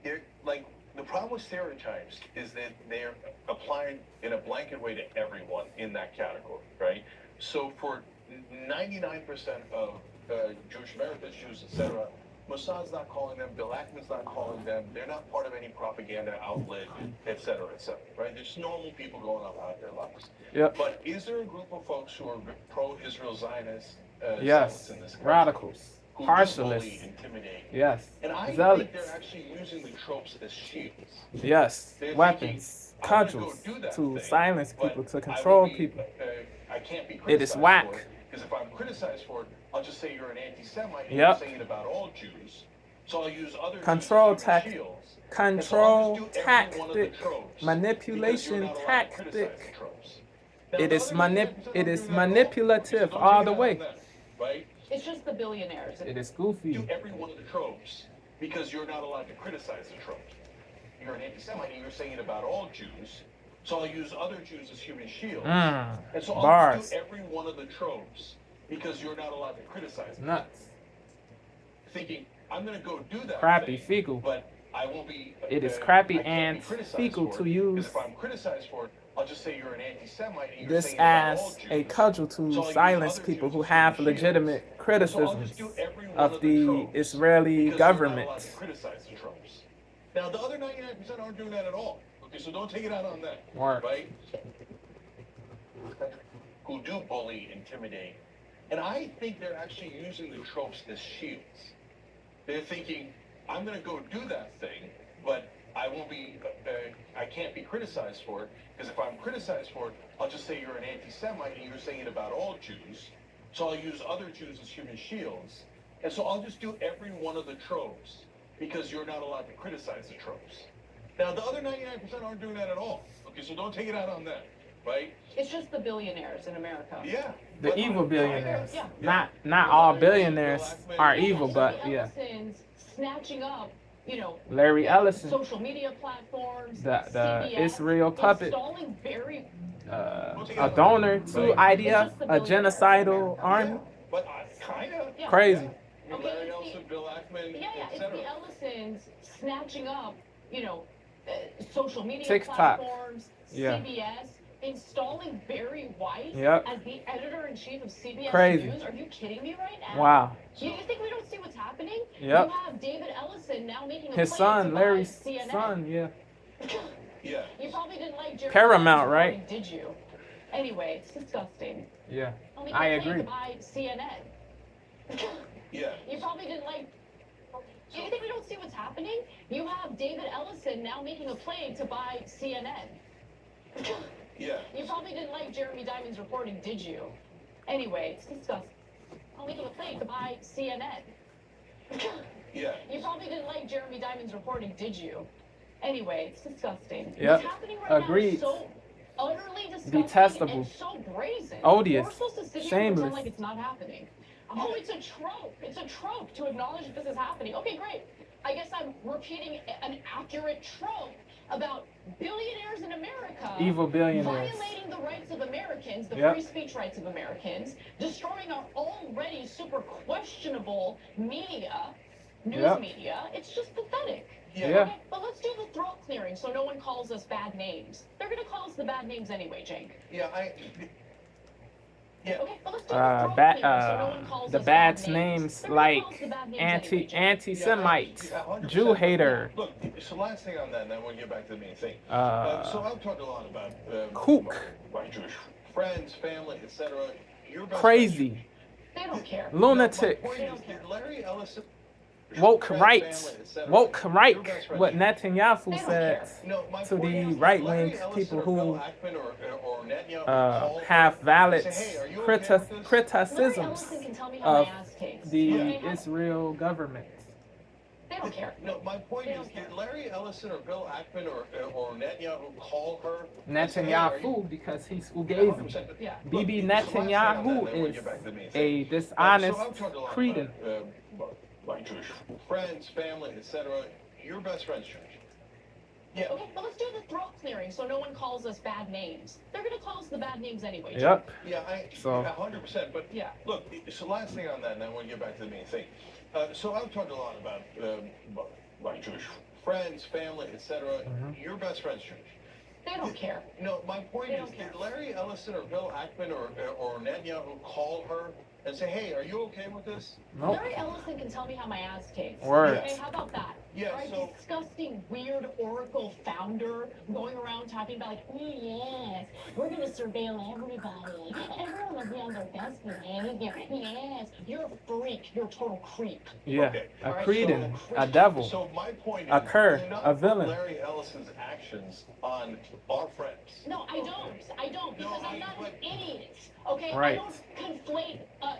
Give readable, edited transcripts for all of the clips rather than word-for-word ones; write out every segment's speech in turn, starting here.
they're like the problem with stereotypes is that they're applying in a blanket way to everyone in that category, right? So for 99% of Jewish Americans, Jews, etc., Mossad's not calling them, Bill Ackman's not calling them, they're not part of any propaganda outlet, etc., right? There's normal people going on about their lives. Yep. But is there a group of folks who are pro-Israel Zionists, Yes. in this country, radicals, who partialists, intimidate? yes, And I think zealots, they're actually using the tropes as shields. yes, They're weapons, thinking, I'm gonna cudgels go do that to thing, silence but people, to I will control be, people. I can't be It is criticized whack. for it, because if I'm criticized for it, I'll just say you're an anti-Semite and Yep. you're saying it about all Jews. So I'll use other Control Jews as human shields. And so I'll just do every one of the tactic, tropes, because manipulation you're not allowed to criticize the tactic. tropes. Now, It the is other 99% it don't is do that at all. manipulative So don't all take the it out way. on them, right? It's just the billionaires. It is Do goofy. every one of the tropes, because you're not allowed to criticize the tropes. You're an anti-Semite and you're saying it about all Jews. So I'll use other Jews as human shields. And so I'll Bars. just do every one of the tropes, because you're not allowed to criticize them. Nuts. Thinking, I'm going to go do that Crappy, thing, fecal. but I won't be... It is I crappy can't be and criticized fecal for to it, use because if I'm criticized for it, I'll just say you're an anti-Semite and you're this saying it about all as Jews. a cudgel So to I'll use silence other people Jews who as have human shields. legitimate And so I'll criticisms just do every one of the tropes, Israeli because you're not allowed government. to criticize the tropes. Now, the other 99% aren't doing that at all. Okay, so don't take it out on them. Work. Right? Who do bully, intimidate. And I think they're actually using the tropes as shields. They're thinking, I'm going to go do that thing, but I won't be, I can't be criticized for it, because if I'm criticized for it, I'll just say you're an anti-Semite and you're saying it about all Jews. So I'll use other Jews as human shields. And so I'll just do every one of the tropes, because you're not allowed to criticize the tropes. Now, the other 99% aren't doing that at all. Okay, so don't take it out on them, right? It's just the billionaires in America. Yeah. The evil billionaires. Yeah. Not all billionaires are evil, but Larry yeah. Ellison's snatching up, Larry Ellison, social media platforms, the CBS, Israel puppet, installing very a donor to IDF, a genocidal army. But kind of. Yeah. Crazy. Okay, Larry it's Ellison, Bill Ackman, it's etc. the Ellisons snatching up, social media TikTok. platforms, Yeah. CBS, installing Barry White Yep. as the editor-in-chief of CBS Crazy. News. Are you kidding me right now? Wow. You think we don't see what's happening? Yep. You have David Ellison now making a His claim son, to buy Larry's CNN. son, yeah. Yeah. You probably didn't like Jerry Paramount, Diamond's right? reporting, did you? Anyway, it's disgusting. Yeah. I'll make I a claim agree. to buy CNN. Yeah. You probably didn't like. You think we don't see what's happening? You have David Ellison now making a claim to buy CNN. Yeah. You probably didn't like Jeremy Diamond's reporting, did you? Anyway, it's disgusting. I'm making a claim to buy CNN. Yeah. You probably didn't like Jeremy Diamond's reporting, did you? Anyway, it's disgusting. Yep. What's happening right now Agreed. is so utterly disgusting Detestable. and so brazen. Odious. We're supposed to sit here and Shameless. pretend like it's not happening. Oh, it's a trope. It's a trope to acknowledge that this is happening. Okay, great. I guess I'm repeating an accurate trope about billionaires in America Evil billionaires. violating the rights of Americans, the Yep. free speech rights of Americans, destroying our already super questionable media, news Yep. media. It's just pathetic. Yeah. Okay, but let's do the throat clearing so no one calls us bad names. They're going to call us the bad names anyway, Jake. Yeah. Yeah. Okay, but let's do the throat clearing so no one calls The us bad bad names They're gonna like call us the bad names anyway, Jake. anti-Semite, Yeah, 100%. Jew hater, Look, so last thing on that, and then we'll get back to the main thing. So I've talked a lot about kook, my Jewish friends, family, etc. Your best crazy, They don't care. lunatic, My point is, did Larry Ellison, woke friends, right, family, etc., woke right, your best friends- what Netanyahu They don't said care. No, my to point the is, right-wing Larry Ellison people or Bill who Ackman or Netanyahu called have her valid and say, "Hey, are you okay with this?" Larry criticisms Ellison can tell me how of my ass tastes. the Okay? Israel government. They don't care. No, my point They is, don't care. did Larry Ellison or Bill Ackman or Netanyahu call her? and say, "Hey, are you-" Netanyahu, because he's Yeah, fugazi. 100%. Yeah. Bibi Look, so last thing on that, Netanyahu then we'll is get back to the main a thing. dishonest So I've talked a lot cretin. about my Jewish friends, family, etc. Your best friends, Church. Yeah. Okay, but let's do the throat clearing so no one calls us bad names. They're going to call us the bad names anyway, Jake. Yep. Yeah, So- 100%. But Yeah. look, so last thing on that, and then we'll get back to the main thing. So I've talked a lot about my Jewish friends, family, etc. Your best friend's Jewish. They don't care. No, my point They is, don't care. did Larry Ellison or Bill Ackman or Netanyahu call her and say, hey, are you okay with this? Nope. Larry Ellison can tell me how my ass tastes. Word. Okay, how about that? Yeah, Right? so Disgusting, weird Oracle founder going around talking about like, yes, we're gonna surveil everybody. Everyone will be on their best behavior. Yes, you're a freak. You're a total creep. Yeah. Okay. A Alright, cretin, so- a devil. So my point is, A cur, do not a put villain. Larry Ellison's actions on our friends. No, I don't. I don't, because I'm not an idiot. Okay? Right. I don't conflate a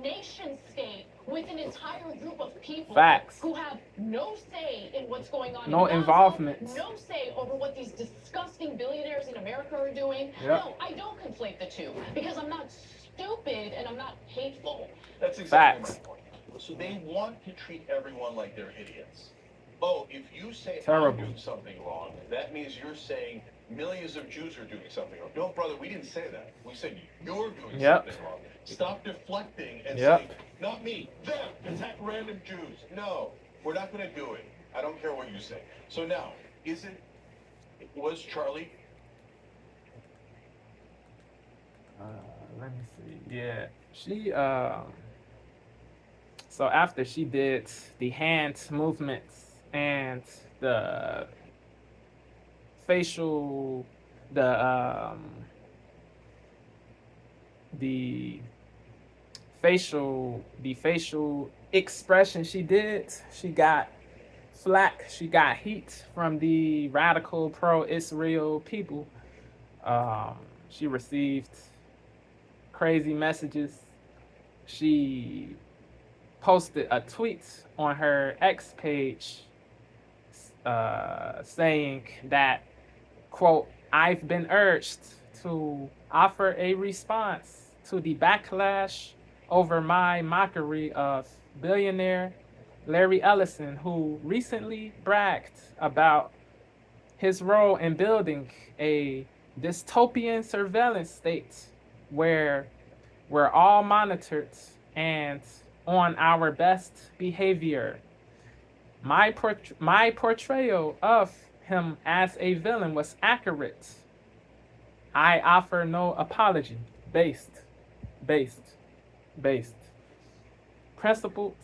nation state with an entire group of people Facts. who have no say in what's going on. No in Gaza, involvement. No say over what these disgusting billionaires in America are doing. Yep. No, I don't conflate the two because I'm not stupid and I'm not hateful. That's exactly Facts. my point. So they want to treat everyone like they're idiots. Oh, if you say Terrible. I'm doing something wrong, that means you're saying millions of Jews are doing something wrong. No, brother, we didn't say that. We said you're doing Yep. something wrong. Stop deflecting and Yep. saying, not me, them, attack random Jews. No, we're not going to do it. I don't care what you say. So now, was Charlie? Let me see. Yeah. She, so after she did the hand movements and the facial, the facial expression she did, she got flack, she got heat from the radical pro-Israel people. She received crazy messages. She posted a tweet on her X page saying that, quote, I've been urged to offer a response to the backlash over my mockery of billionaire Larry Ellison, who recently bragged about his role in building a dystopian surveillance state where we're all monitored and on our best behavior. My portrayal of him as a villain was accurate. I offer no apology. Based. Principled.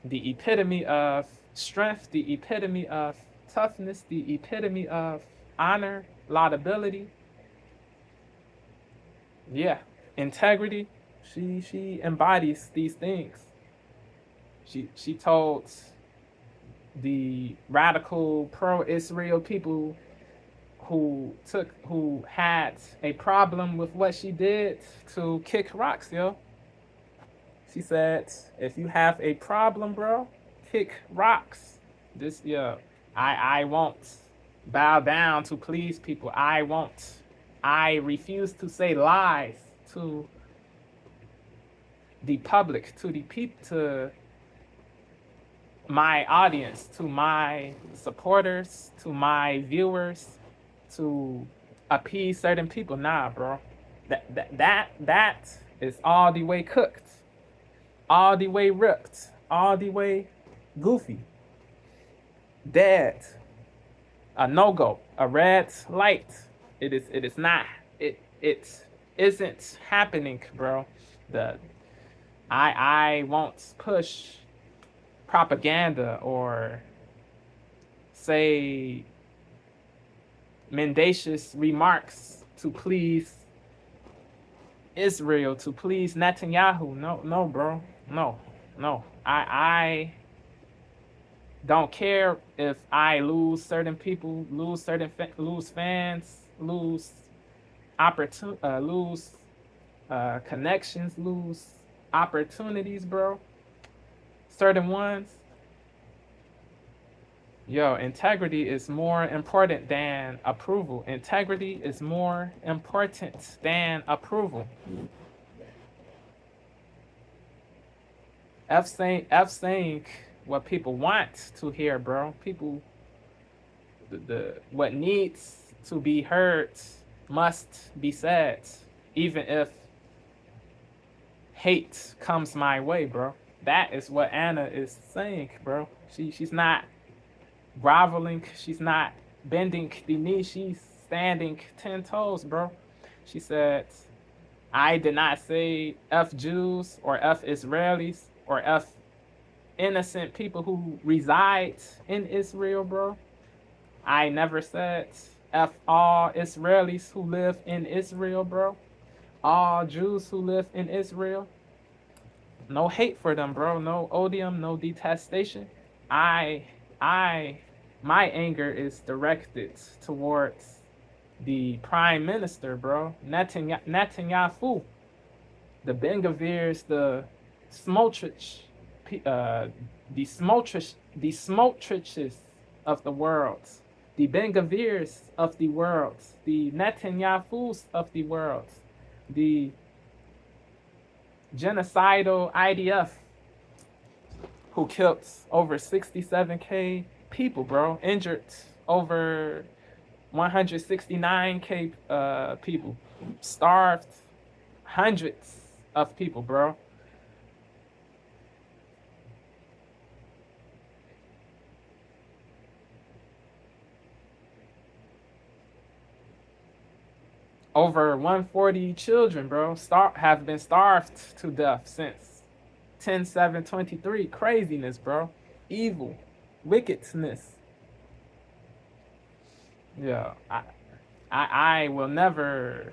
The epitome of strength, the epitome of toughness, the epitome of honor, laudability. Yeah, integrity. She embodies these things. She told the radical pro-Israel people who had a problem with what she did to kick rocks, yo. She said, if you have a problem, bro, kick rocks. This, yeah, I won't bow down to please people. I refuse to say lies to the public, to the people, to my audience, to my supporters, to my viewers, to appease certain people. Nah, bro. That is all the way cooked, all the way ripped, all the way goofy. Dead. A no-go, a red light. It is not. It isn't happening, bro. I won't push propaganda or say mendacious remarks to please Israel, to please Netanyahu. No, bro. No. I don't care if I lose certain people, lose fans, lose connections, lose opportunities, bro. Certain ones. Yo, integrity is more important than approval. Integrity is more important than approval. F saying what people want to hear, bro. People, what needs to be heard must be said, even if hate comes my way, bro. That is what Anna is saying, bro. She's not groveling. She's not bending the knee. She's standing 10 toes, bro. She said, I did not say F Jews or F Israelis or F innocent people who reside in Israel, bro. I never said F all Israelis who live in Israel, bro. All Jews who live in Israel. No hate for them, bro. No odium, no detestation. I my anger is directed towards the prime minister, bro. Netanyahu, the Ben-Gavirs, the Smotrich, the Smotriches of the world, the Ben-Gavirs of the world, the Netanyahus of the world, the genocidal IDF who killed over 67K people, bro, injured over 169K people, starved hundreds of people, bro. Over 140 children, bro, have been starved to death since 10/7/23. Craziness, bro. Evil, wickedness. Yeah, I will never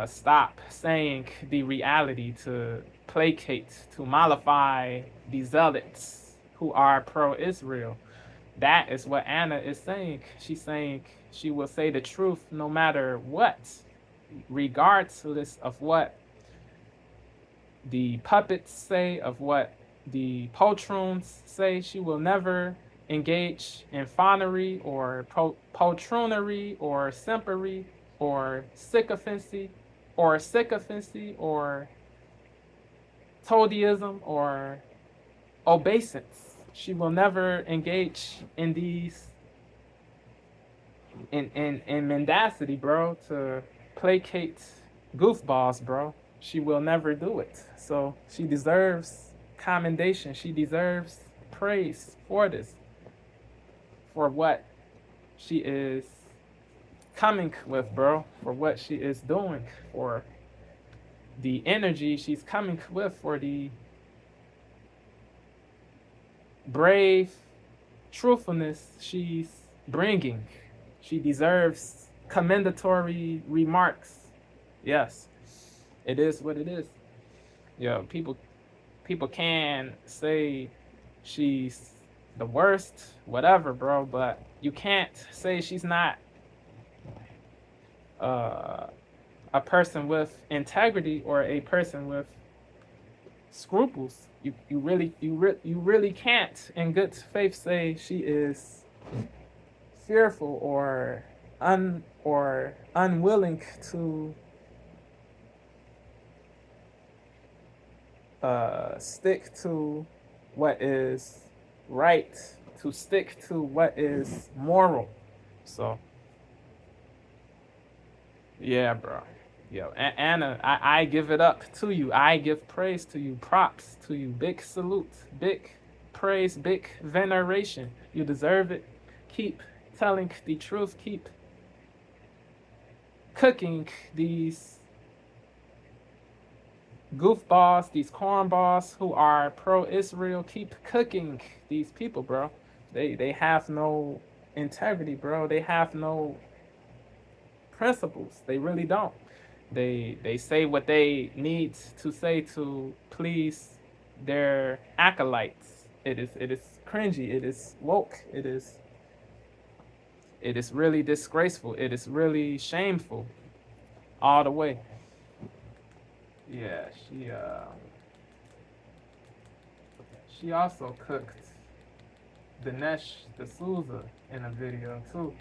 stop saying the reality to placate, to mollify the zealots who are pro-Israel. That is what Anna is saying. She's saying she will say the truth no matter what, regardless of what the puppets say, of what the poltroons say. She will never engage in fawnery or poltroonery or simpery or sycophancy or toadyism or obeisance. She will never engage in these in mendacity, bro, to placate goofballs, bro. She will never do it. So she deserves commendation. She deserves praise for this, for what she is coming with, bro, for what she is doing, for the energy she's coming with, for the brave truthfulness she's bringing. She deserves commendatory remarks. Yes, it is what it is. Yo, people can say she's the worst, whatever, bro, but you can't say she's not a person with integrity or a person with scruples. You really can't in good faith say she is fearful or unwilling to stick to what is right, to stick to what is moral. So yeah, bro. Yo, Anna, I give it up to you. I give praise to you, props to you, big salute, big praise, big veneration. You deserve it. Keep telling the truth. Keep cooking these goofballs, these cornballs who are pro-Israel. Keep cooking these people, bro. They have no integrity, bro. They have no principles. They really don't. They say what they need to say to please their acolytes. It is cringy. It is woke. It is really disgraceful. It is really shameful. All the way. Yeah, she also cooked Dinesh D'Souza in a video too.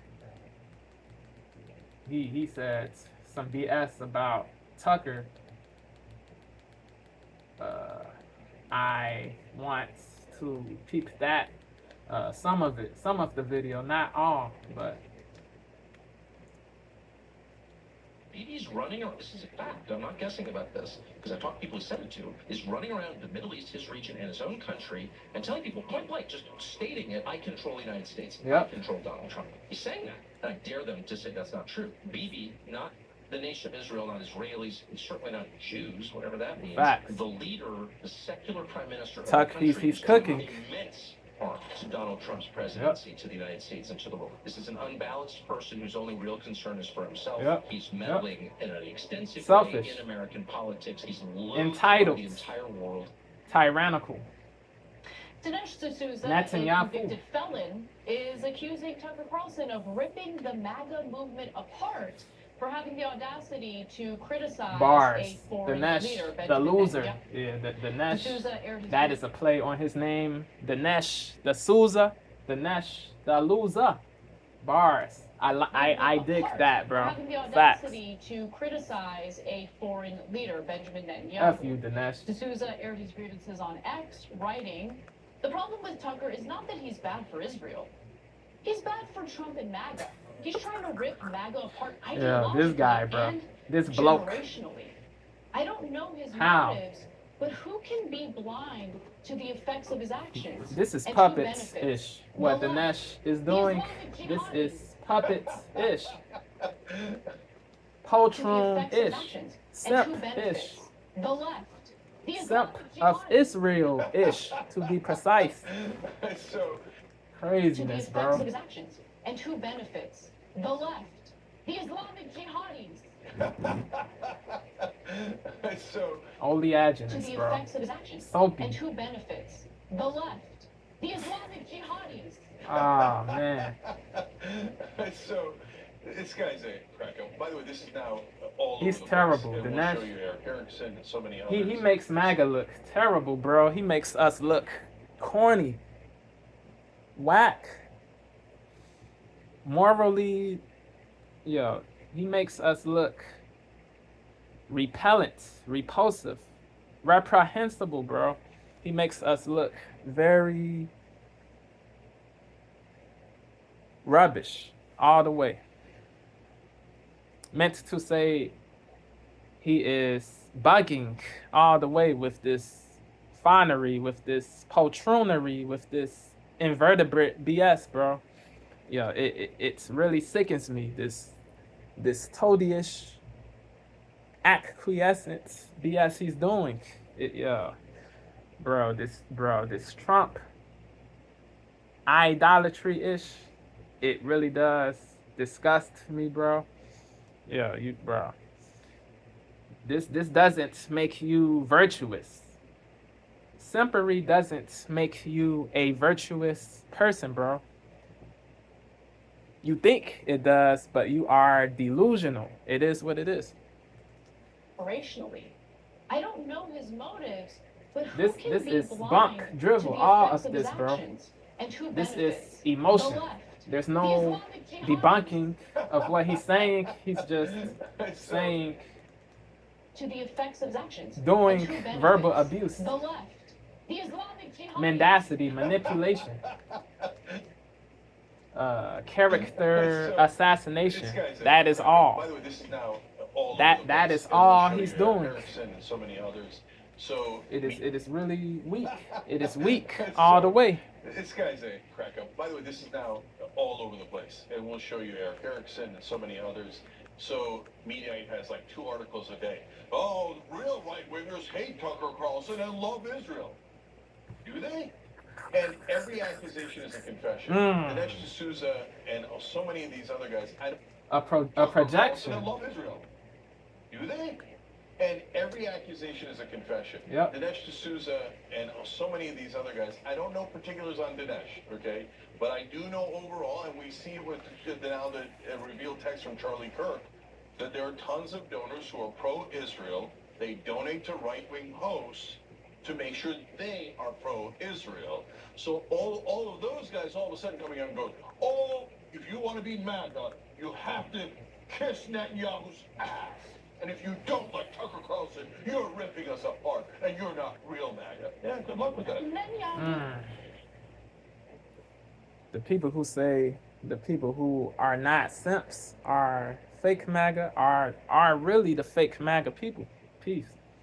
He said some BS about Tucker. I want to peep that, some of the video, not all, but Bibi's running around, this is a fact, I'm not guessing about this, because I've talked to people he said it to, is running around the Middle East, his region, and his own country, and telling people point blank, just stating it, I control the United States, Yep. I control Donald Trump. He's saying that, and I dare them to say that's not true. Bibi, not the nation of Israel, not Israelis, and certainly not Jews, whatever that means. Facts. The leader, the secular prime minister of Tuck, the country, he's who's cooking. done immense harm to Donald Trump's presidency, to the United States, and to the world. This is an unbalanced person whose only real concern is for himself. Yep. He's meddling in an extensive Selfish. way in American politics. He's loathed Entitled. by the entire world. Tyrannical. Dinesh D'Souza, Netanyahu. a convicted felon, is accusing Tucker Carlson of ripping the MAGA movement apart for having the audacity to criticize Bars. a foreign leader, Dinesh, the Benjamin loser. Netanyahu. Yeah, the Dinesh. D'Souza aired his That is a play on his name. Dinesh, the Souza, Dinesh, the loser. Bars. I dig that, bro. Having the Facts. audacity to criticize a foreign leader, Benjamin Netanyahu. F you, Dinesh. D'Souza aired his grievances on X, writing, "The problem with Tucker is not that he's bad for Israel. He's bad for Trump and MAGA. He's trying to rip MAGA apart ideologically this guy, bro. and This bloke. generationally. I don't know his How? motives, but who can be blind to the effects of his actions? This is and who puppets-ish. benefits? What The left, Dinesh is the doing, Islamic this jihadis. is puppets-ish. To the effects of Poltroon-ish. actions, and who Simp-ish. benefits? The left. The Simp Islamic of jihadis. Israel-ish, to be precise. So, To the Craziness, effects bro. of his actions, and who benefits? The left. The Islamic jihadis. so, Only To agents, the bro. effects of his actions, Soapy. and who benefits? The left. The Islamic jihadis. Ah, man. so, this guy's a crack up. By the way, this is now all He's over the terrible, place. the And we'll Nash- show you Erickson and so many others. He makes MAGA look terrible, bro. He makes us look corny, whack, morally, he makes us look repellent, repulsive, reprehensible, bro. He makes us look very rubbish all the way. Meant to say he is bugging all the way with this finery, with this poltroonery, with this invertebrate BS, bro. It really sickens me. This toady-ish acquiescence BS he's doing. This Trump idolatry-ish, it really does disgust me, bro. Bro. This doesn't make you virtuous. Simpery doesn't make you a virtuous person, bro. You think it does, but you are delusional. It is what it is. Operationally. I don't know his motives, but who This can be is blind bunk, drivel, to the all effects of his this, bro. actions, and who This benefits? is emotion. The left. There's The no Islamic jihadis. debunking of what he's saying. He's just saying, To the effects of his actions. doing and who benefits? verbal abuse, The left. The Islamic jihadis. mendacity, manipulation, character assassination. This guy's a That is crack up. all. By the way, this is now all That- over the that place. is And we'll all show he's you doing. Erickson and so many others. So It is really weak. It is weak all the way. This guy's a crack up. By the way, this is now all over the place, and we'll show you Erickson and so many others. So Mediaite has like 2 articles a day. Oh, real right wingers hate Tucker Carlson and love Israel. Do they? And every accusation is a confession. Dinesh D'Souza and so many of these other guys. A Tucker Carlson projection. and love Israel. Do they? And every accusation is a confession. Yep. Dinesh D'Souza and so many of these other guys, I don't know particulars on Dinesh, okay? But I do know overall, and we see with now the revealed text from Charlie Kirk, that there are tons of donors who are pro-Israel. They donate to right-wing hosts to make sure they are pro-Israel. So all of those guys all of a sudden coming out and going, oh, if you want to be MAGA, you have to kiss Netanyahu's ass. And if you don't like Tucker Carlson, you're ripping us apart, and you're not real MAGA. Yeah, good luck with that. Netanyahu. The people who say the people who are not simps are fake MAGA are really the fake MAGA people. Peace.